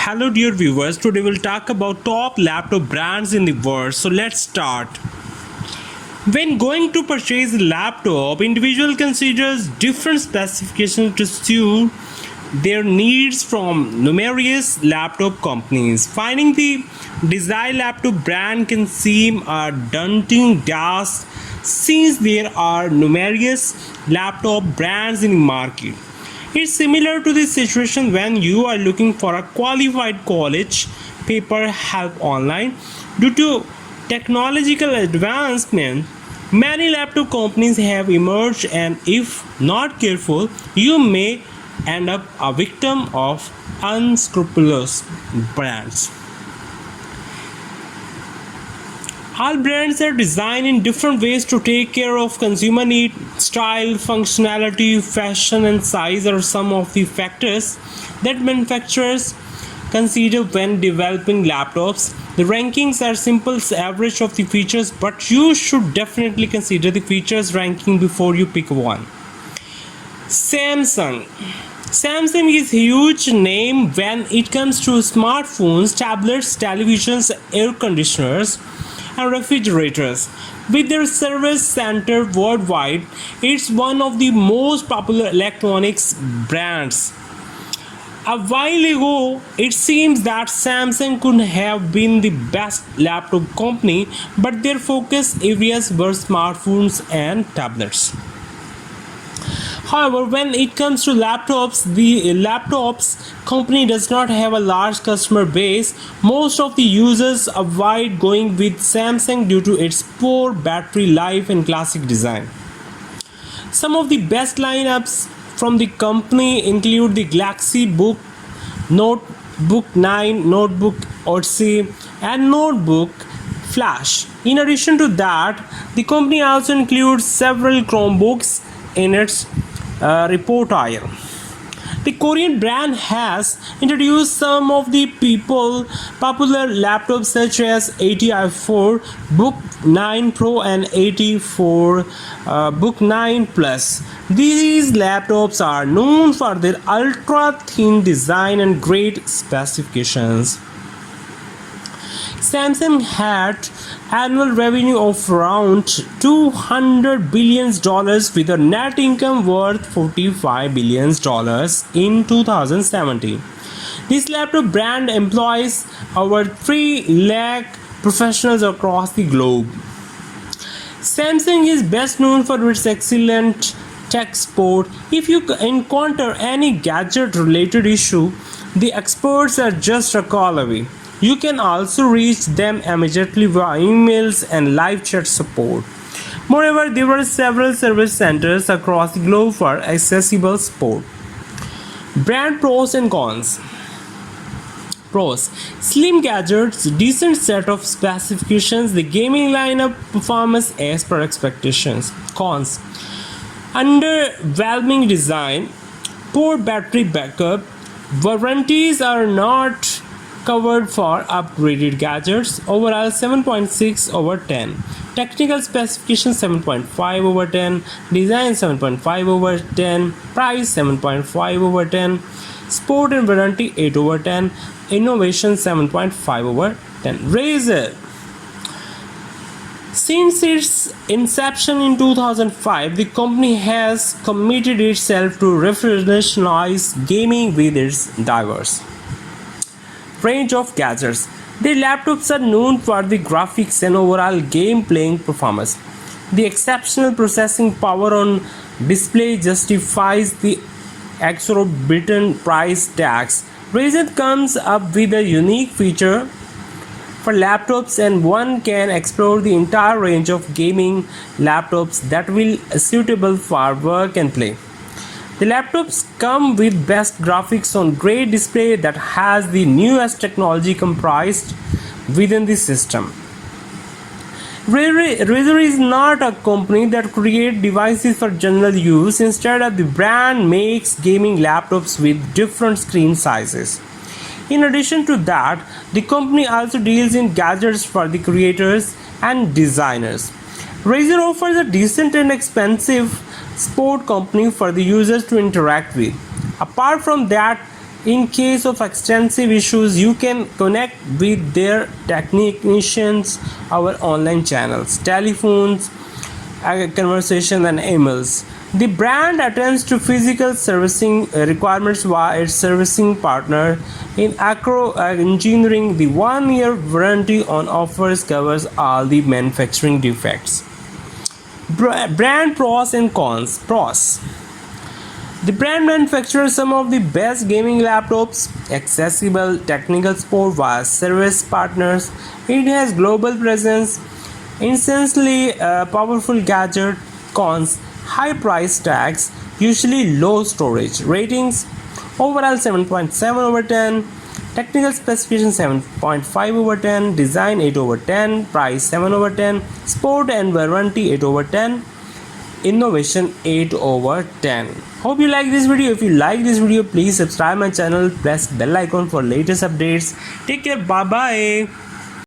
Hello dear viewers, today we'll talk about top laptop brands in the world. So let's start. When going to purchase a laptop, individual considers different specifications to suit their needs from numerous laptop companies. Finding the desired laptop brand can seem a daunting task since there are numerous laptop brands in the market. It's similar to the situation when you are looking for a qualified college paper help online. Due to technological advancement, many laptop companies have emerged, and if not careful, you may end up a victim of unscrupulous brands. All brands are designed in different ways to take care of consumer need. Style, functionality, fashion, and size are some of the factors that manufacturers consider when developing laptops. The rankings are simple average of the features, but you should definitely consider the features ranking before you pick one. Samsung. Samsung is a huge name when it comes to smartphones, tablets, televisions, air conditioners, and refrigerators. With their service center worldwide, it's one of the most popular electronics brands. A while ago, it seems that Samsung could have been the best laptop company, but their focus areas were smartphones and tablets. However, when it comes to laptops, the laptops company does not have a large customer base. Most of the users avoid going with Samsung due to its poor battery life and classic design. Some of the best lineups from the company include the Galaxy Book, Notebook 9, Notebook Odyssey, and Notebook Flash. In addition to that, the company also includes several Chromebooks in its repertoire. The Korean brand has introduced some of the popular laptops such as 80i4, Book 9 Pro, and 84 Book 9 Plus. These laptops are known for their ultra thin design and great specifications. Samsung had annual revenue of around $200 billion with a net income worth $45 billion in 2017. This laptop brand employs over 3 lakh professionals across the globe. Samsung is best known for its excellent tech support. If you encounter any gadget related issue, the experts are just a call away. You can also reach them immediately via emails and live chat support. Moreover, there were several service centers across the globe for accessible support. Brand pros and cons. Pros: slim gadgets, decent set of specifications, the gaming lineup performance as per expectations. Cons: underwhelming design, poor battery backup, warranties are not covered for upgraded gadgets. Overall 7.6 over 10. Technical specifications 7.5 over 10. Design 7.5 over 10. Price 7.5 over 10. Sport and warranty 8 over 10. Innovation 7.5 over 10. Razer. Since its inception in 2005, the company has committed itself to revolutionize gaming with its diverse range of gadgets. The laptops are known for the graphics and overall game playing performance. The exceptional processing power on display justifies the exorbitant price tags. Razer comes up with a unique feature for laptops, and one can explore the entire range of gaming laptops that will be suitable for work and play. The laptops come with best graphics on great display that has the newest technology comprised within the system. Razer is not a company that creates devices for general use. Instead, the brand makes gaming laptops with different screen sizes. In addition to that, the company also deals in gadgets for the creators and designers. Razer offers a decent and expensive sport company for the users to interact with. Apart from that, In case of extensive issues, you can connect with their technicians, our online channels, telephones, conversation and emails. The brand attends to physical servicing requirements via its servicing partner. In Acro Engineering, the 1-year warranty on offers covers all the manufacturing defects. Brand pros and cons. Pros. The brand manufactures some of the best gaming laptops, accessible technical support via service partners. It has global presence, insanely powerful gadget. Cons: high price tags, usually low storage. Ratings: overall 7.7 over 10. Technical specification 7.5 over 10. Design 8 over 10. Price 7 over 10. Sport and warranty 8 over 10. Innovation 8 over 10. Hope you like this video. If you like this video, please subscribe my channel, press bell icon for latest updates. Take care. Bye bye.